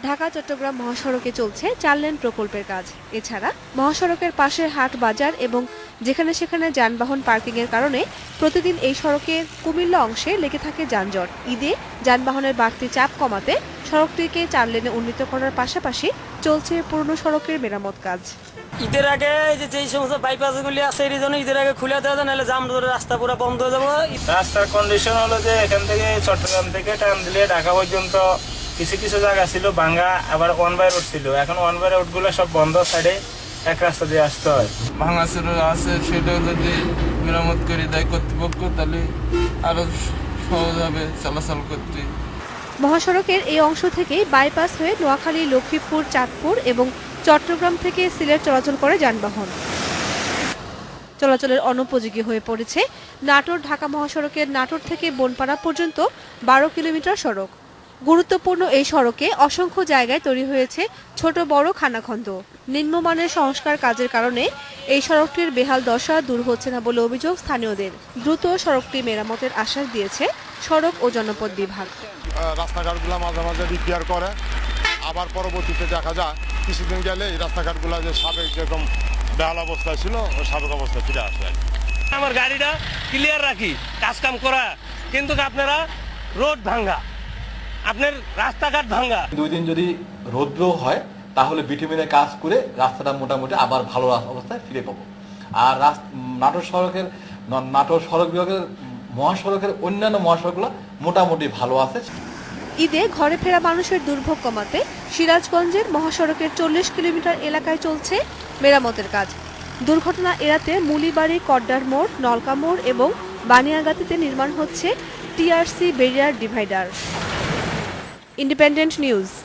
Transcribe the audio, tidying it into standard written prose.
ঢাকা চট্টগ্রাম মহাসড়কে চলছে 4 লেন প্রকল্পের কাজ। এছাড়া মহাসড়কের পাশের হাট বাজার এবং যেখানে সেখানে যানবাহন পার্কিংয়ের কারণে প্রতিদিন এই সড়কের কুমিল্লা অংশে লেগে থাকে যানজট। ঈদে যানবাহনের বাড়তি চাপ কমাতে সড়কটিকে 4 লেনে উন্নীত করার পাশাপাশি চলছে পুরনো সড়কের মেরামত কাজ। ঈদের আগে যেই সমস্ত বাইপাসগুলি আছে এর জন্য ঈদের আগে খুলে দেওয়া যায়, নাহলে জাম ধরে রাস্তা পুরো বন্ধ হয়ে যাবে। রাস্তার কন্ডিশন হলো যে এখান থেকে চট্টগ্রাম থেকে টান দিলে ঢাকা পর্যন্ত কিছু কিছু জায়গা ছিল ভাঙা, আবার ওয়ান বাই রোড ছিল। এখন ওয়ান বাই রোড গুলো সব বন্ধ, সাইডে এক রাস্তা দিয়ে আসতে হয়। ভাঙা চোরা আছে, সেটাও যদি মেরামত করে দেয় কর্তৃপক্ষ তাহলে আরো সহজ হবে চলাচল করতে। মহাসড়কের এই অংশ থেকে বাইপাস হয়ে নোয়াখালী, লক্ষ্মীপুর, চাঁদপুর এবং চট্টগ্রাম থেকে সিলেট চলাচল করে যানবাহন। চলাচলের অনুপযোগী হয়ে পড়েছে নাটোর ঢাকা মহাসড়কের নাটোর থেকে বনপাড়া পর্যন্ত 12 কিলোমিটার সড়ক। গুরুত্বপূর্ণ এই সড়কে অসংখ্য জায়গায় তৈরি হয়েছে ছোট বড় খানাখন্দ। নিম্নমানের সংস্কার কাজের কারণে এই সড়কটির বেহাল দশা দূর হচ্ছে না বলে অভিযোগ স্থানীয়দের। দ্রুত সড়কটি মেরামতের আশ্বাস দিয়েছে সড়ক ও জনপথ বিভাগ। রাস্তাঘাটগুলো মাঝে মাঝে রিপেয়ার করে, আবার পরবর্তীতে দেখা যায় কিছুদিন গেলে এই রাস্তাঘাটগুলো যে সাবেক যেরকম বেহাল অবস্থায় ছিল ওই সাবেক অবস্থায় ফিরে আসে। আমার গাড়িটা ক্লিয়ার রাখি, কাজ কাম করা, কিন্তু আপনারা রোড ভাঙ্গা, আপনার রাস্তাঘাট ভাঙ্গা। 2 দিন যদি রৌদ্র হয় তাহলে বিটুমিনের কাজ করে রাস্তাটা মোটামুটি আবার ভালো অবস্থায় ফিরে পাবো। আর নাটোর সড়ক বিভাগের মহাসড়কের অন্যান্য মহাসড়কগুলো মোটামুটি ভালো আছে। ঈদে ঘরে ফেরা মানুষের দুর্ভোগ কমাতে সিরাজগঞ্জের মহাসড়কের 40 কিলোমিটার এলাকায় চলছে মেরামতের কাজ। দুর্ঘটনা এড়াতে মুলিবাড়ি, কড্ডার মোড়, নলকা মোড় এবং বানিয়াগাতিতে নির্মাণ হচ্ছে TRC barrier divider. Independent news.